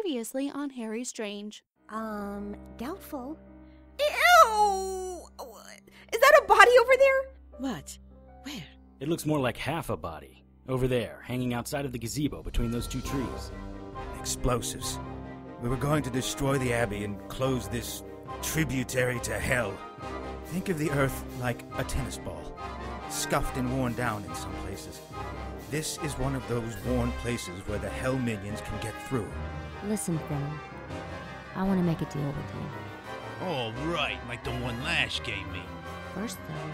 Previously on Harry Strange. Doubtful. Ew! Is that a body over there? What? Where? It looks more like half a body. Over there, hanging outside of the gazebo between those two trees. Explosives. We were going to destroy the Abbey and close this tributary to hell. Think of the Earth like a tennis ball, scuffed and worn down in some places. This is one of those worn places where the hell minions can get through. Listen, Finn. I want to make a deal with you. All right, like the one Lash gave me. First, though,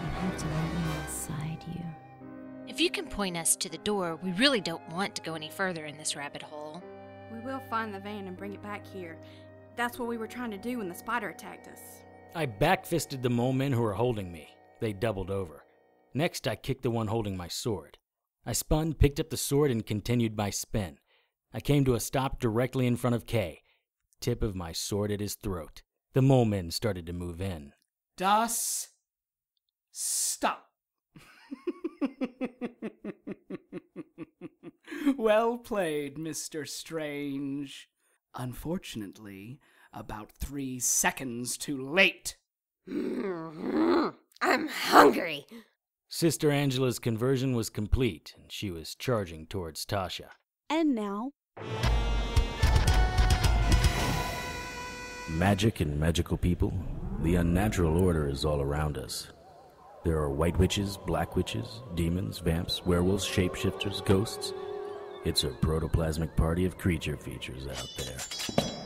you have to let me inside you. If you can point us to the door, we really don't want to go any further in this rabbit hole. We will find the van and bring it back here. That's what we were trying to do when the spider attacked us. I backfisted the mole men who were holding me. They doubled over. Next, I kicked the one holding my sword. I spun, picked up the sword, and continued my spin. I came to a stop directly in front of Kay. Tip of my sword at his throat. The mole men started to move in. Das Stop. Well played, Mr. Strange. Unfortunately, about 3 seconds too late. I'm hungry. Sister Angela's conversion was complete, and she was charging towards Tasha. And now, Magic and magical people, the unnatural order is all around us. There are white witches, black witches, demons, vamps, werewolves, shapeshifters, ghosts. It's a protoplasmic party of creature features out there.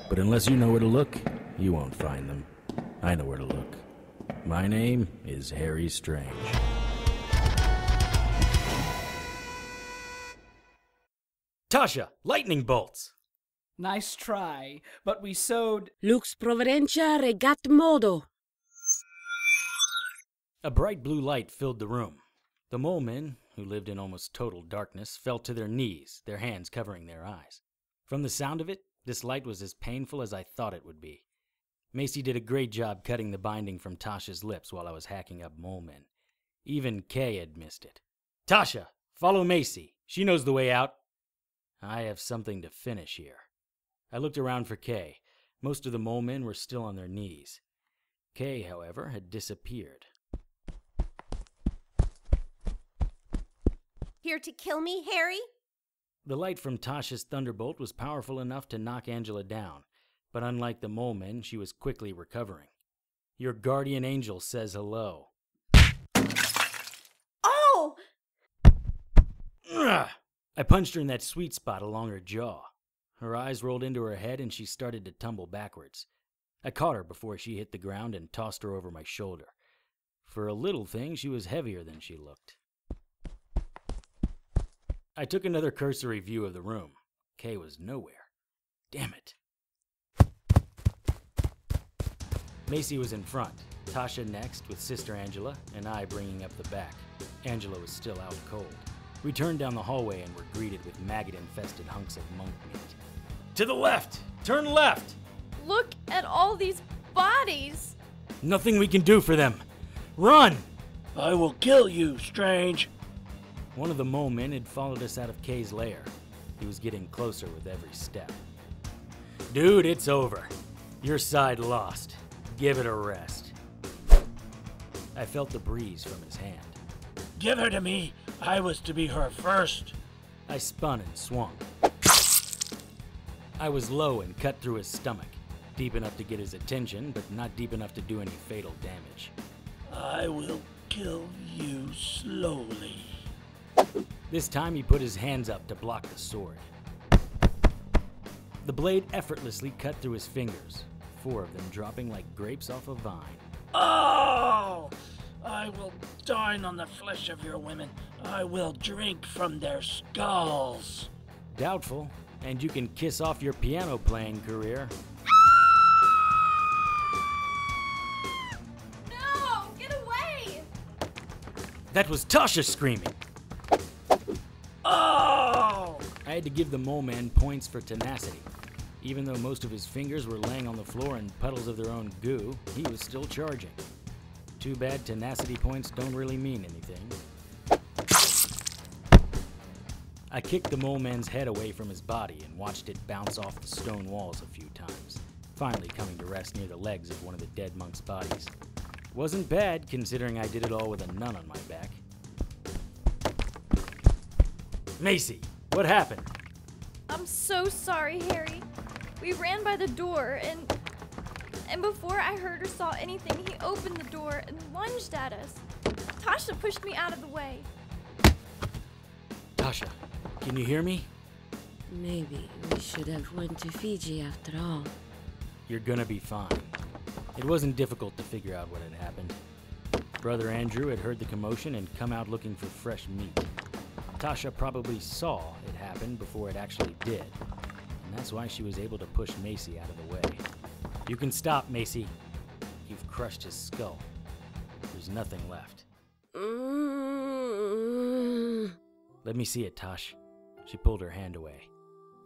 But unless you know where to look, you won't find them. I know where to look. My name is Harry Strange. Tasha, lightning bolts! Nice try, but we sewed... Lux providentia regat modo. A bright blue light filled the room. The mole men, who lived in almost total darkness, fell to their knees, their hands covering their eyes. From the sound of it, this light was as painful as I thought it would be. Macy did a great job cutting the binding from Tasha's lips while I was hacking up mole men. Even Kay had missed it. Tasha, follow Macy. She knows the way out. I have something to finish here. I looked around for Kay. Most of the mole men were still on their knees. Kay, however, had disappeared. Here to kill me, Harry? The light from Tasha's thunderbolt was powerful enough to knock Angela down, but unlike the mole men, she was quickly recovering. Your guardian angel says hello. Oh! Ugh! I punched her in that sweet spot along her jaw. Her eyes rolled into her head and she started to tumble backwards. I caught her before she hit the ground and tossed her over my shoulder. For a little thing, she was heavier than she looked. I took another cursory view of the room. Kay was nowhere. Damn it. Macy was in front, Tasha next with Sister Angela, and I bringing up the back. Angela was still out cold. We turned down the hallway and were greeted with maggot-infested hunks of monk meat. To the left! Turn left! Look at all these bodies! Nothing we can do for them. Run! I will kill you, Strange. One of the mole men had followed us out of Kay's lair. He was getting closer with every step. Dude, it's over. Your side lost. Give it a rest. I felt the breeze from his hand. Give her to me. I was to be her first. I spun and swung. I was low and cut through his stomach, deep enough to get his attention, but not deep enough to do any fatal damage. I will kill you slowly. This time he put his hands up to block the sword. The blade effortlessly cut through his fingers, 4 of them dropping like grapes off a vine. Oh! I will dine on the flesh of your women. I will drink from their skulls. Doubtful, and you can kiss off your piano playing career. No! Get away! That was Tasha screaming. Oh! I had to give the mole man points for tenacity. Even though most of his fingers were laying on the floor in puddles of their own goo, he was still charging. Too bad tenacity points don't really mean anything. I kicked the mole man's head away from his body and watched it bounce off the stone walls a few times, finally coming to rest near the legs of one of the dead monk's bodies. Wasn't bad, considering I did it all with a nun on my back. Macy, what happened? I'm so sorry, Harry. We ran by the door, and before I heard or saw anything, he opened the door and lunged at us. Tasha pushed me out of the way. Tasha, can you hear me? Maybe we should have went to Fiji after all. You're gonna be fine. It wasn't difficult to figure out what had happened. Brother Andrew had heard the commotion and come out looking for fresh meat. Tasha probably saw it happen before it actually did, and that's why she was able to push Macy out of the way. You can stop, Macy. You've crushed his skull. There's nothing left. Let me see it, Tosh. She pulled her hand away.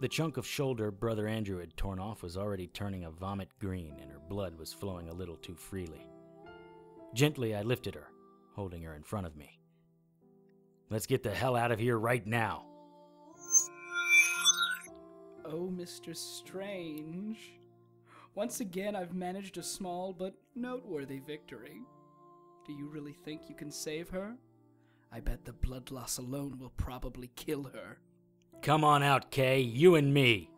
The chunk of shoulder Brother Andrew had torn off was already turning a vomit green, and her blood was flowing a little too freely. Gently, I lifted her, holding her in front of me. Let's get the hell out of here right now. Oh, Mr. Strange. Once again, I've managed a small but noteworthy victory. Do you really think you can save her? I bet the blood loss alone will probably kill her. Come on out, Kay. You and me.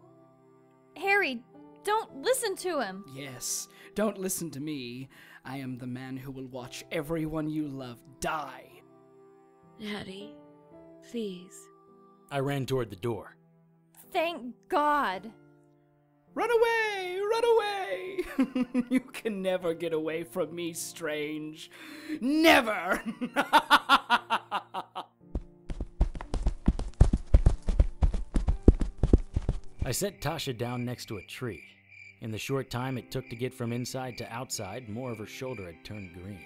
Harry, don't listen to him. Yes, don't listen to me. I am the man who will watch everyone you love die. Harry, please. I ran toward the door. Thank God. Run away! Run away! You can never get away from me, Strange. Never! I set Tasha down next to a tree. In the short time it took to get from inside to outside, more of her shoulder had turned green.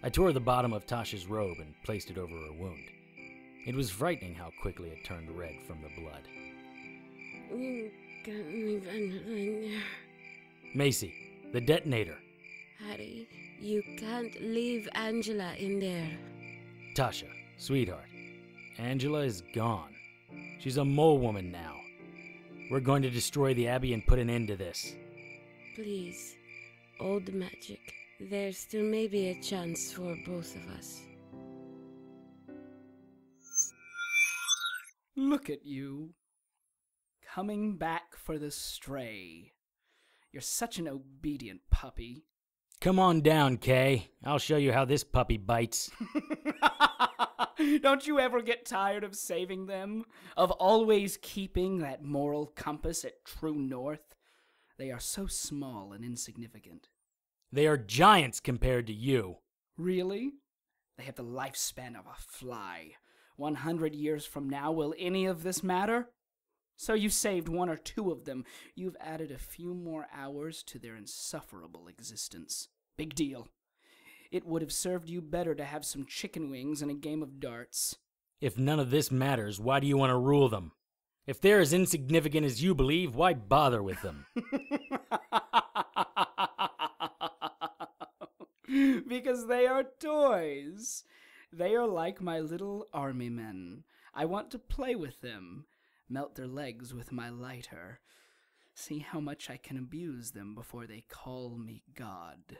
I tore the bottom of Tasha's robe and placed it over her wound. It was frightening how quickly it turned red from the blood. You can't leave Angela in there. Macy, the detonator. Harry, you can't leave Angela in there. Tasha, sweetheart, Angela is gone. She's a mole woman now. We're going to destroy the Abbey and put an end to this. Please, old magic. There still may be a chance for both of us. Look at you. Coming back for the stray. You're such an obedient puppy. Come on down, Kay. I'll show you how this puppy bites. Don't you ever get tired of saving them? Of always keeping that moral compass at true north? They are so small and insignificant. They are giants compared to you. Really? They have the lifespan of a fly. 100 years from now, will any of this matter? So you saved one or two of them. You've added a few more hours to their insufferable existence. Big deal. It would have served you better to have some chicken wings and a game of darts. If none of this matters, why do you want to rule them? If they're as insignificant as you believe, why bother with them? Because they are toys. They are like my little army men. I want to play with them, melt their legs with my lighter, see how much I can abuse them before they call me God.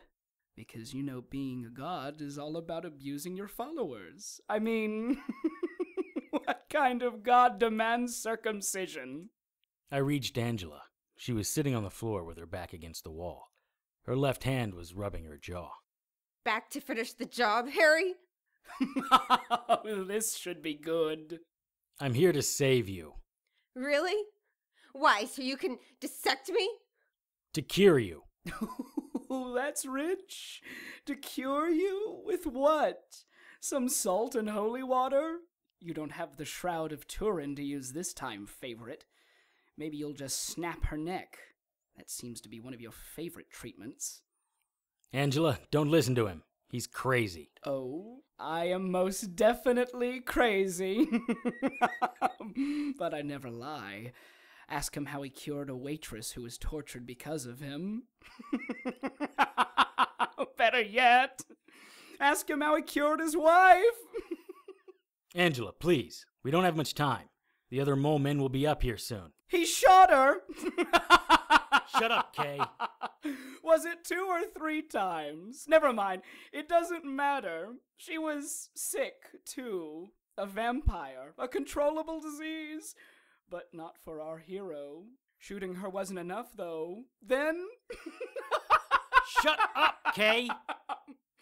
Because, you know, being a god is all about abusing your followers. I mean, what kind of god demands circumcision? I reached Angela. She was sitting on the floor with her back against the wall. Her left hand was rubbing her jaw. Back to finish the job, Harry? This should be good. I'm here to save you. Really? Why, so you can dissect me? To cure you. That's rich. To cure you? With what? Some salt and holy water? You don't have the Shroud of Turin to use this time, favorite. Maybe you'll just snap her neck. That seems to be one of your favorite treatments. Angela, don't listen to him. He's crazy. Oh, I am most definitely crazy. But I never lie. Ask him how he cured a waitress who was tortured because of him. Better yet, ask him how he cured his wife. Angela, please. We don't have much time. The other mole men will be up here soon. He shot her! Shut up, Kay. Was it 2 or 3 times? Never mind. It doesn't matter. She was sick, too. A vampire. A controllable disease. But not for our hero. Shooting her wasn't enough, though. Then... Shut up, Kay!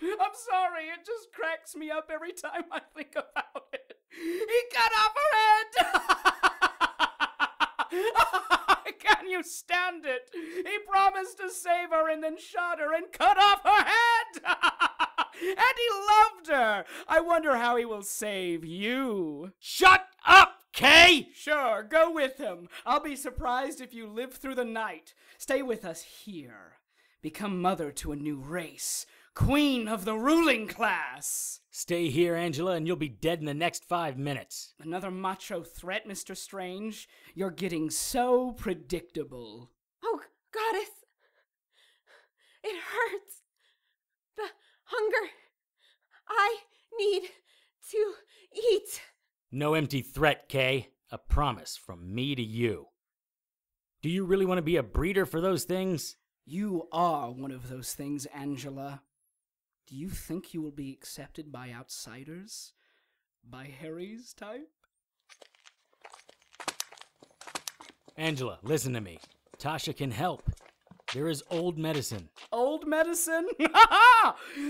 I'm sorry, it just cracks me up every time I think about it. He cut off her head! Can you stand it? He promised to save her and then shot her and cut off her head! And he loved her! I wonder how he will save you. Shut up, Kay! Sure, go with him. I'll be surprised if you live through the night. Stay with us here. Become mother to a new race. Queen of the ruling class. Stay here, Angela, and you'll be dead in the next 5 minutes. Another macho threat, Mr. Strange? You're getting so predictable. Oh, goddess. It hurts. The hunger. I need to eat. No empty threat, Kay. A promise from me to you. Do you really want to be a breeder for those things? You are one of those things, Angela. Do you think you will be accepted by outsiders? By Harry's type? Angela, listen to me. Tasha can help. There is old medicine. Old medicine?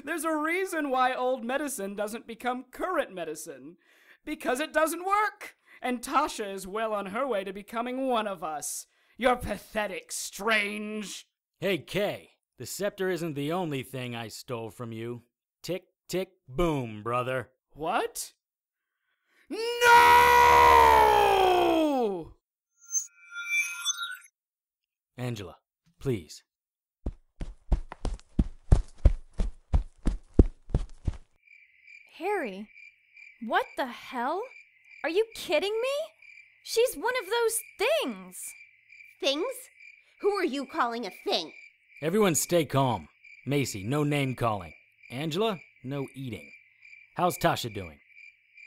There's a reason why old medicine doesn't become current medicine. Because it doesn't work. And Tasha is well on her way to becoming one of us. You're pathetic, Strange. Hey, Kay. The scepter isn't the only thing I stole from you. Tick, tick, boom, brother. What? No! Angela, please. Harry, what the hell? Are you kidding me? She's one of those things. Things? Who are you calling a thing? Everyone stay calm. Macy, no name calling. Angela, no eating. How's Tasha doing?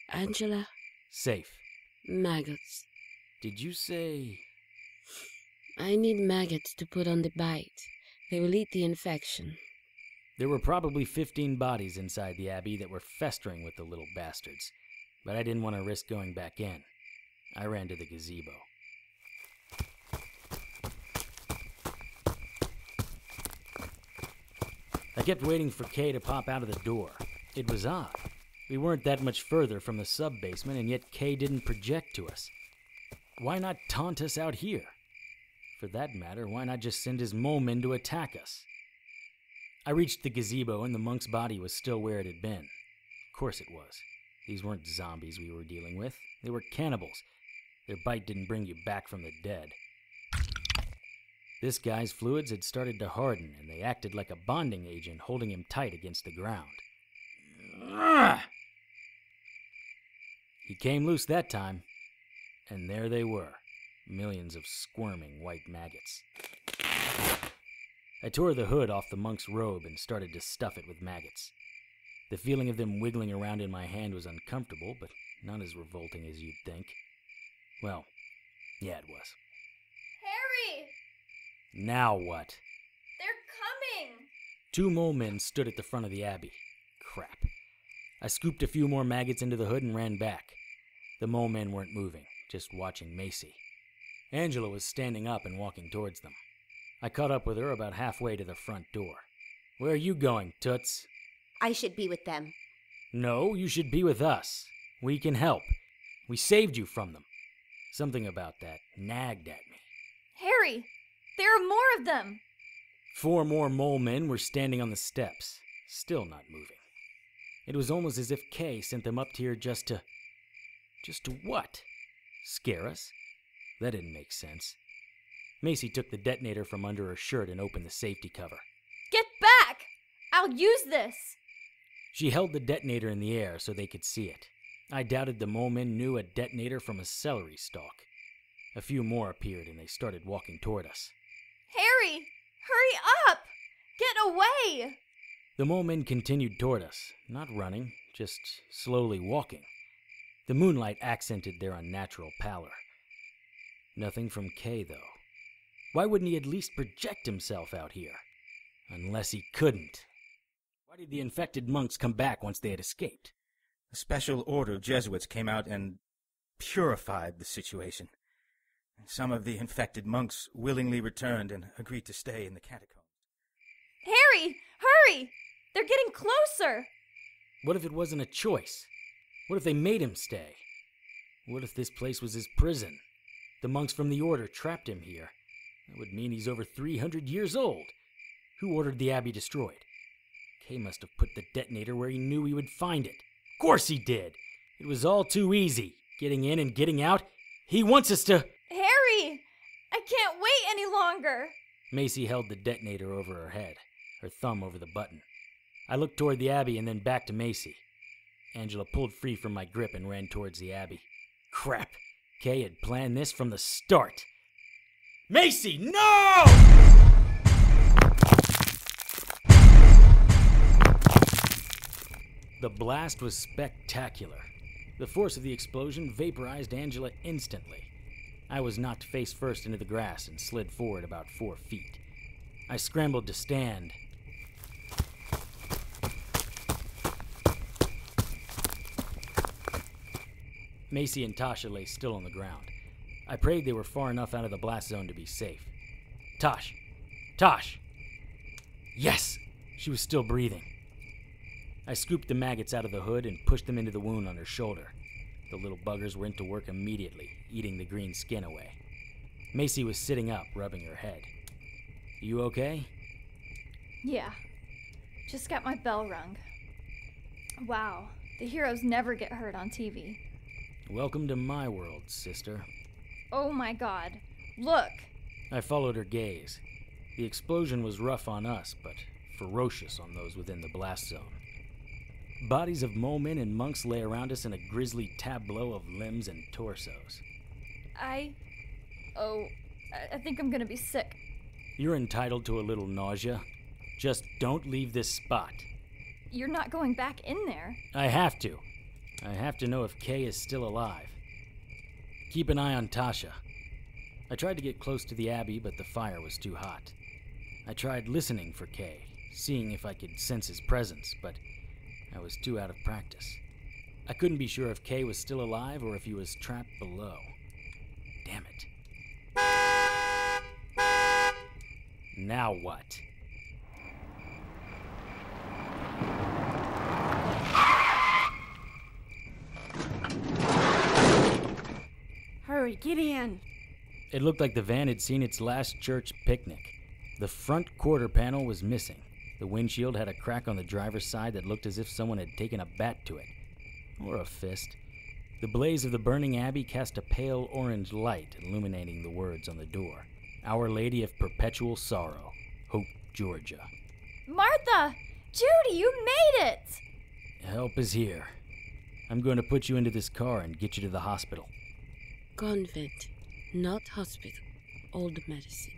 Angela? Safe. Maggots. Did you say... I need maggots to put on the bite. They will eat the infection. There were probably 15 bodies inside the Abbey that were festering with the little bastards. But I didn't want to risk going back in. I ran to the gazebo. I kept waiting for Kay to pop out of the door. It was odd. We weren't that much further from the sub-basement, and yet Kay didn't project to us. Why not taunt us out here? For that matter, why not just send his mole men to attack us? I reached the gazebo, and the monk's body was still where it had been. Of course it was. These weren't zombies we were dealing with. They were cannibals. Their bite didn't bring you back from the dead. This guy's fluids had started to harden, and they acted like a bonding agent holding him tight against the ground. He came loose that time, and there they were, millions of squirming white maggots. I tore the hood off the monk's robe and started to stuff it with maggots. The feeling of them wiggling around in my hand was uncomfortable, but not as revolting as you'd think. Well, yeah, it was. Harry! Now what? They're coming! 2 mole men stood at the front of the Abbey. Crap. I scooped a few more maggots into the hood and ran back. The mole men weren't moving, just watching Macy. Angela was standing up and walking towards them. I caught up with her about halfway to the front door. Where are you going, Toots? I should be with them. No, you should be with us. We can help. We saved you from them. Something about that nagged at me. Harry, there are more of them. 4 more mole men were standing on the steps, still not moving. It was almost as if Kay sent them up here just to what? Scare us? That didn't make sense. Macy took the detonator from under her shirt and opened the safety cover. Get back! I'll use this! She held the detonator in the air so they could see it. I doubted the mole men knew a detonator from a celery stalk. A few more appeared and they started walking toward us. Harry! Hurry up! Get away! The mole men continued toward us, not running, just slowly walking. The moonlight accented their unnatural pallor. Nothing from Kay, though. Why wouldn't he at least project himself out here? Unless he couldn't. Why did the infected monks come back once they had escaped? A special order of Jesuits came out and purified the situation. Some of the infected monks willingly returned and agreed to stay in the catacombs. Harry, hurry! They're getting closer! What if it wasn't a choice? What if they made him stay? What if this place was his prison? The monks from the order trapped him here. That would mean he's over 300 years old. Who ordered the abbey destroyed? Kay must have put the detonator where he knew he would find it. Of course he did! It was all too easy. Getting in and getting out. He wants us to... Harry! I can't wait any longer! Macy held the detonator over her head, her thumb over the button. I looked toward the abbey and then back to Macy. Angela pulled free from my grip and ran towards the abbey. Crap! Kay had planned this from the start. Macy, no! The blast was spectacular. The force of the explosion vaporized Angela instantly. I was knocked face first into the grass and slid forward about 4 feet. I scrambled to stand. Macy and Tasha lay still on the ground. I prayed they were far enough out of the blast zone to be safe. Tosh! Tosh! Yes! She was still breathing. I scooped the maggots out of the hood and pushed them into the wound on her shoulder. The little buggers went to work immediately, eating the green skin away. Macy was sitting up, rubbing her head. You okay? Yeah. Just got my bell rung. Wow, the heroes never get hurt on TV. Welcome to my world, sister. Oh my god. Look! I followed her gaze. The explosion was rough on us, but ferocious on those within the blast zone. Bodies of mole men and monks lay around us in a grisly tableau of limbs and torsos. I think I'm gonna be sick. You're entitled to a little nausea. Just don't leave this spot. You're not going back in there. I have to. I have to know if Kay is still alive. Keep an eye on Tasha. I tried to get close to the abbey, but the fire was too hot. I tried listening for Kay, seeing if I could sense his presence, but I was too out of practice. I couldn't be sure if Kay was still alive or if he was trapped below. Damn it. Now what? Hurry, get in. It looked like the van had seen its last church picnic. The front quarter panel was missing. The windshield had a crack on the driver's side that looked as if someone had taken a bat to it. Or a fist. The blaze of the burning abbey cast a pale orange light, illuminating the words on the door. Our Lady of Perpetual Sorrow, Hope, Georgia. Martha! Judy, you made it! Help is here. I'm going to put you into this car and get you to the hospital. Convent, not hospital. Old medicine.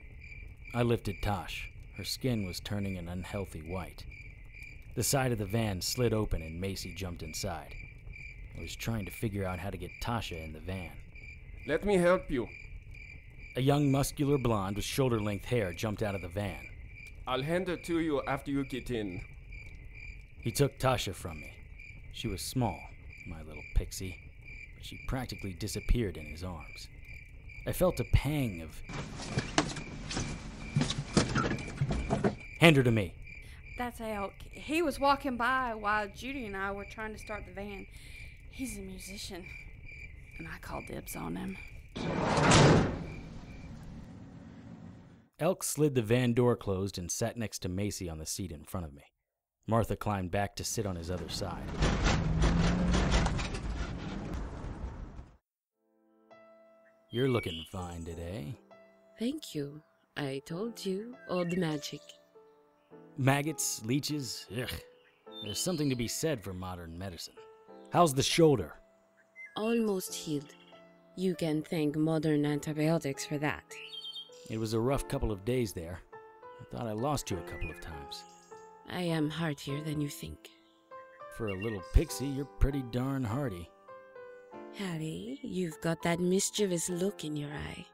I lifted Tosh. Her skin was turning an unhealthy white. The side of the van slid open and Macy jumped inside. I was trying to figure out how to get Tasha in the van. Let me help you. A young muscular blonde with shoulder-length hair jumped out of the van. I'll hand her to you after you get in. He took Tasha from me. She was small, my little pixie, but she practically disappeared in his arms. I felt a pang of... Hand her to me. That's Elk. He was walking by while Judy and I were trying to start the van. He's a musician, and I called dibs on him. Elk slid the van door closed and sat next to Macy on the seat in front of me. Martha climbed back to sit on his other side. You're looking fine today. Thank you. I told you, old magic. Maggots, leeches, ugh. There's something to be said for modern medicine. How's the shoulder? Almost healed. You can thank modern antibiotics for that. It was a rough couple of days there. I thought I lost you a couple of times. I am hardier than you think. For a little pixie, you're pretty darn hardy. Harry, you've got that mischievous look in your eye.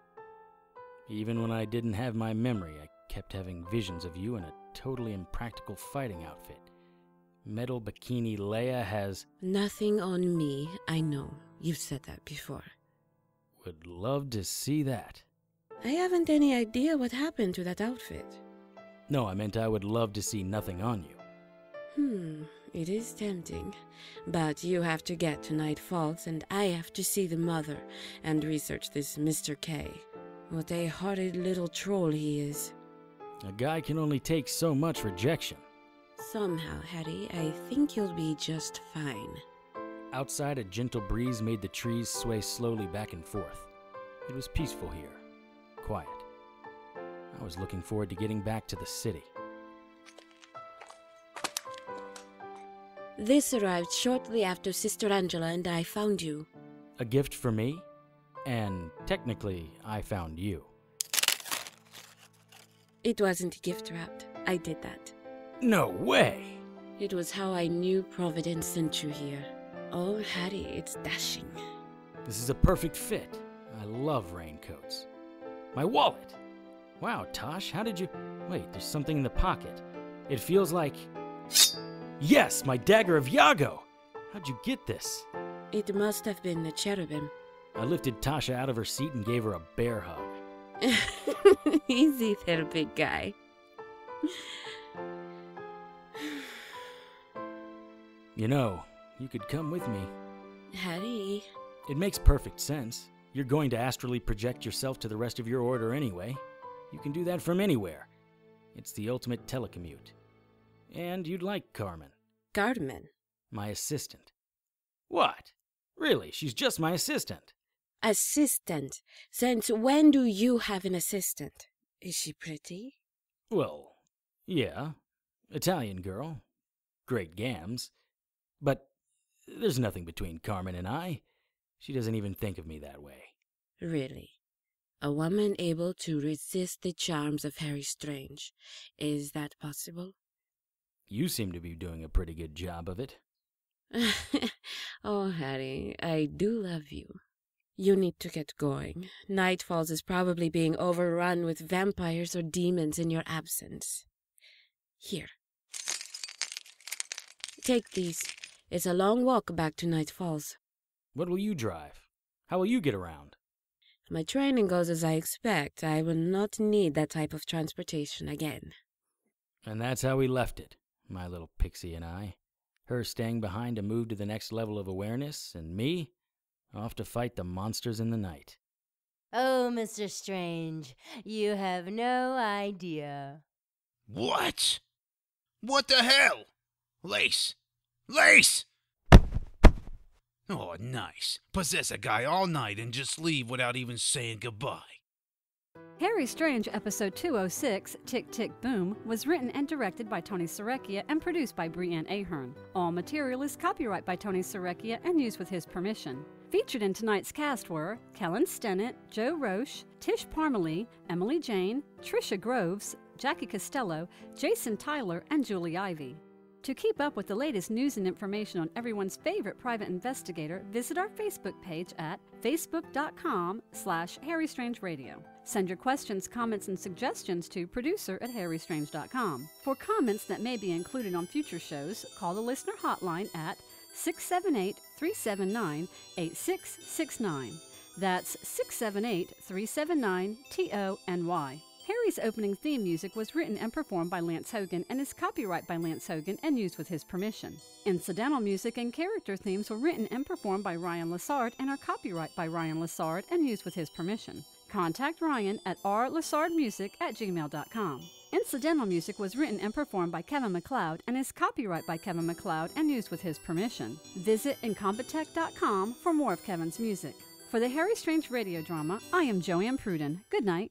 Even when I didn't have my memory, I kept having visions of you in a totally impractical fighting outfit. Metal bikini Leia has... Nothing on me, I know. You've said that before. Would love to see that. I haven't any idea what happened to that outfit. No, I meant I would love to see nothing on you. It is tempting. But you have to get to Night Falls, and I have to see the mother and research this Mr. K. What a horrid little troll he is. A guy can only take so much rejection. Somehow, Harry, I think you'll be just fine. Outside, a gentle breeze made the trees sway slowly back and forth. It was peaceful here. Quiet. I was looking forward to getting back to the city. This arrived shortly after Sister Angela and I found you. A gift for me? And technically, I found you. It wasn't gift wrapped. I did that. No way! It was how I knew Providence sent you here. Oh, Harry, it's dashing. This is a perfect fit. I love raincoats. My wallet! Wow, Tosh, how did you... Wait, there's something in the pocket. It feels like... Yes, my dagger of Iago! How'd you get this? It must have been the cherubim. I lifted Tasha out of her seat and gave her a bear hug. Easy there, big guy. You know, you could come with me. Harry. It makes perfect sense. You're going to astrally project yourself to the rest of your order anyway. You can do that from anywhere. It's the ultimate telecommute. And you'd like Carmen. Carmen? My assistant. What? Really, she's just my assistant. Assistant? Since when do you have an assistant? Is she pretty? Well, yeah. Italian girl. Great gams. But there's nothing between Carmen and I. She doesn't even think of me that way. Really? A woman able to resist the charms of Harry Strange. Is that possible? You seem to be doing a pretty good job of it. Oh, Harry, I do love you. You need to get going. Night Falls is probably being overrun with vampires or demons in your absence. Here. Take these. It's a long walk back to Night Falls. What will you drive? How will you get around? If my training goes as I expect, I will not need that type of transportation again. And that's how we left it, my little pixie and I. Her staying behind to move to the next level of awareness, and me off to fight the monsters in the night. Oh, Mr. Strange, you have no idea. What? What the hell? Lace! Lace! Oh, nice. Possess a guy all night and just leave without even saying goodbye. Harry Strange Episode 206, Tick Tick Boom, was written and directed by Tony Serecchia and produced by Brianne Ahern. All material is copyright by Tony Serecchia and used with his permission. Featured in tonight's cast were Kellen Stennett, Roesch, Tisch Parmelee, Emily Jane, Tricia Groves, Jackie Costello, Jason Tyler, and Julie Ivey. To keep up with the latest news and information on everyone's favorite private investigator, visit our Facebook page at facebook.com/HarryStrangeRadio. Send your questions, comments, and suggestions to producer@harrystrange.com. For comments that may be included on future shows, call the listener hotline at 678-379-8669. That's 678-379-TONY. Harry's opening theme music was written and performed by Lance Hogan and is copyright by Lance Hogan and used with his permission. Incidental music and character themes were written and performed by Ryan Lessard and are copyright by Ryan Lessard and used with his permission. Contact Ryan at rlessardmusic@gmail.com. Incidental music was written and performed by Kevin MacLeod and is copyright by Kevin MacLeod and used with his permission. Visit incompetech.com for more of Kevin's music. For the Harry Strange radio drama, I am JoAnn Pruden. Good night.